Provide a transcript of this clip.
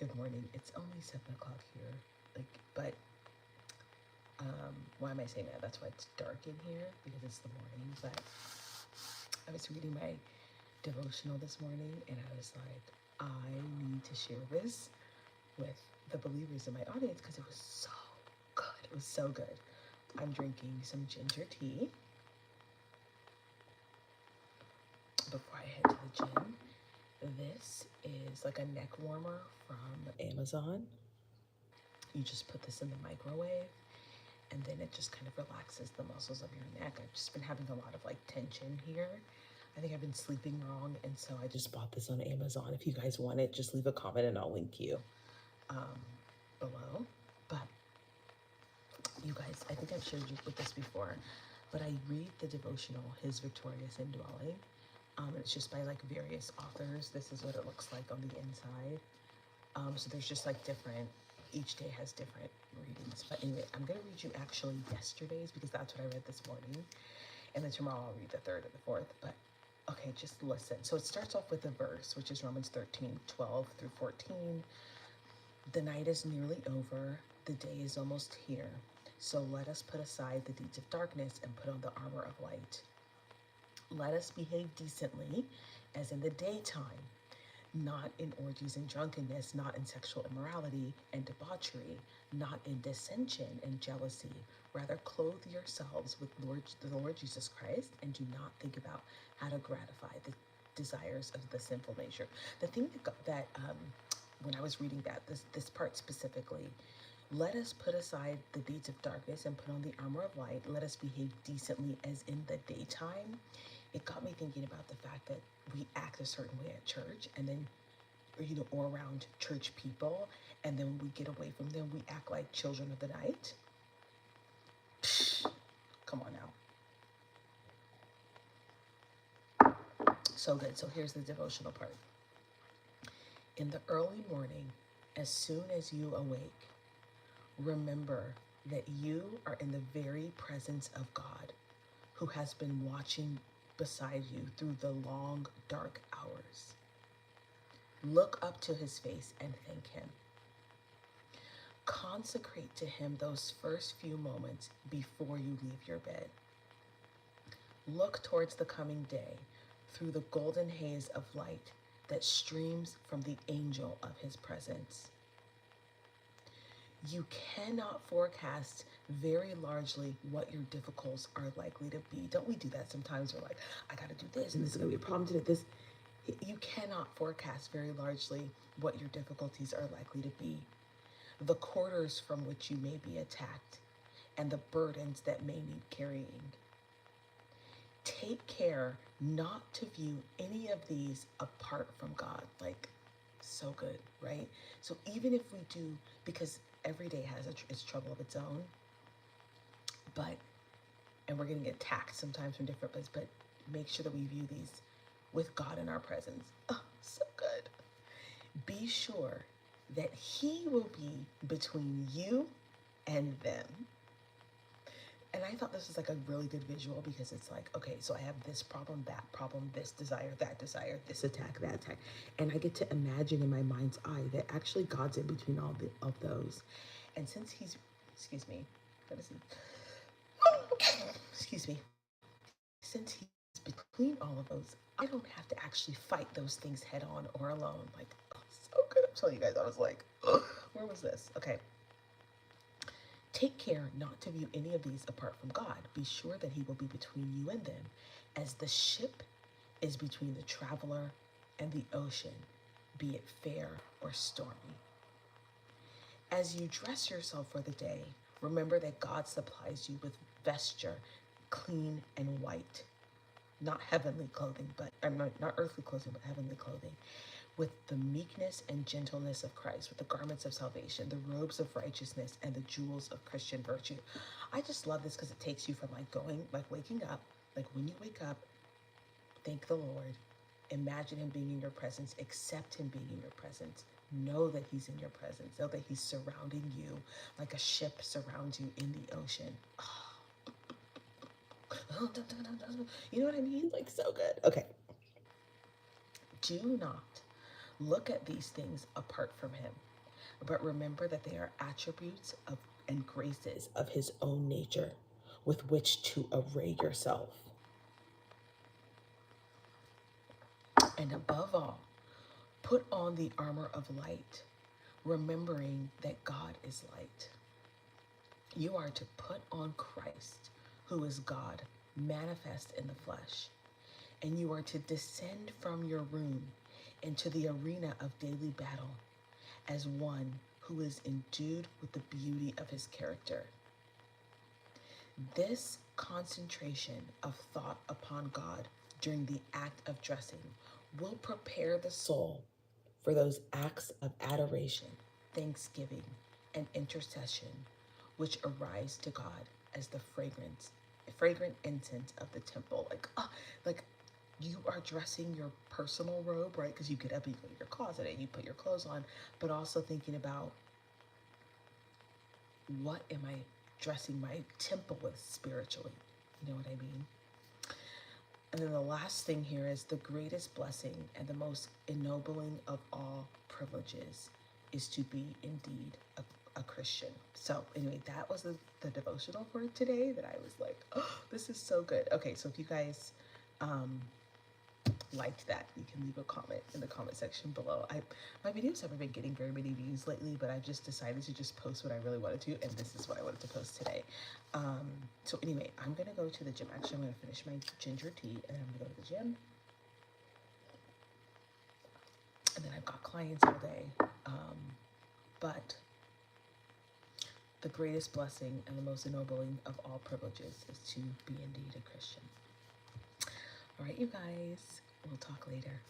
Good morning. It's only 7 o'clock here. But why am I saying that? That's why it's dark in here because it's the morning. But I was reading my devotional this morning and I was like, I need to share this with the believers in my audience because it was so good. It was so good. I'm drinking some ginger tea before I head to the gym. This is like a neck warmer from Amazon. You just put this in the microwave and then it just kind of relaxes the muscles of your neck. I've just been having a lot of like tension here. I think I've been sleeping wrong, and so I just bought this on Amazon. If you guys want it, just leave a comment and I'll link you below. But you guys, I think I've shared you with this before, but I read the devotional His Victorious Indwelling. It's just by like various authors. This is what it looks like on the inside. So there's just like different, each day has different readings. But anyway, I'm going to read you actually yesterday's because that's what I read this morning. And then tomorrow I'll read the third and the fourth. But okay, just listen. So it starts off with a verse, which is Romans 13:12 through 14. The night is nearly over. The day is almost here. So let us put aside the deeds of darkness and put on the armor of light. Let us behave decently as in the daytime, not in orgies and drunkenness, not in sexual immorality and debauchery, not in dissension and jealousy. Rather, clothe yourselves with the Lord Jesus Christ and do not think about how to gratify the desires of the sinful nature. The thing that when I was reading that, this part specifically, let us put aside the deeds of darkness and put on the armor of light. Let us behave decently as in the daytime. It got me thinking about the fact that we act a certain way at church and then, or around church people, and then when we get away from them, we act like children of the night. Psh, come on now. So good. So here's the devotional part. In the early morning, as soon as you awake, remember that you are in the very presence of God, who has been watching beside you through the long, dark hours. Look up to his face and thank him. Consecrate to him those first few moments before you leave your bed. Look towards the coming day through the golden haze of light that streams from the angel of his presence. You cannot forecast very largely what your difficulties are likely to be. Don't we do that sometimes? We're like, I got to do this, and this is going to be a problem today. You cannot forecast very largely what your difficulties are likely to be, the quarters from which you may be attacked, and the burdens that may need carrying. Take care not to view any of these apart from God. Like, so good, right? So even if we do, because every day has its trouble of its own, and we're getting attacked sometimes from different places, but make sure that we view these with God in our presence. Oh, so good. Be sure that he will be between you and them. And I thought this was like a really good visual because it's like, okay, so I have this problem, that problem, this desire, that desire, this attack, that attack. And I get to imagine in my mind's eye that actually God's in between all of those. And since he's, excuse me, what is he? Excuse me. Since he's between all of those, I don't have to actually fight those things head on or alone. Like, oh, so good. I'm telling you guys, I was like, oh, where was this? Okay. Take care not to view any of these apart from God. Be sure that he will be between you and them, as the ship is between the traveler and the ocean, be it fair or stormy. As you dress yourself for the day, remember that God supplies you with vesture, clean and white. Not heavenly clothing, but not earthly clothing, but heavenly clothing, with the meekness and gentleness of Christ, with the garments of salvation, the robes of righteousness, and the jewels of Christian virtue. I just love this because it takes you from waking up, like when you wake up, thank the Lord, imagine him being in your presence, accept him being in your presence, know that he's in your presence, know that he's surrounding you like a ship surrounds you in the ocean. Oh, you know what I mean? Like, so good. Okay. Do not look at these things apart from him. but remember that they are attributes of and graces of his own nature with which to array yourself. And above all, put on the armor of light, remembering that God is light. You are to put on Christ, who is God, manifest in the flesh. And you are to descend from your room into the arena of daily battle as one who is endued with the beauty of his character. This concentration of thought upon God during the act of dressing will prepare the soul for those acts of adoration, thanksgiving, and intercession which arise to God as the fragrant incense of the temple. Like you are dressing your personal robe, right? Because you get up, you go to your closet, and you put your clothes on, but also thinking about, what am I dressing my temple with spiritually? You know what I mean? And then the last thing here is the greatest blessing and the most ennobling of all privileges is to be indeed a Christian. So anyway, that was the devotional for today that I was like, oh, this is so good. Okay, so if you guys liked that, you can leave a comment in the comment section below. My videos haven't been getting very many views lately, but I've just decided to just post what I really wanted to, and this is what I wanted to post today. So anyway, I'm gonna go to the gym. Actually, I'm gonna finish my ginger tea, and I'm gonna go to the gym. And then I've got clients all day. But the greatest blessing and the most ennobling of all privileges is to be indeed a Christian. All right, you guys, we'll talk later.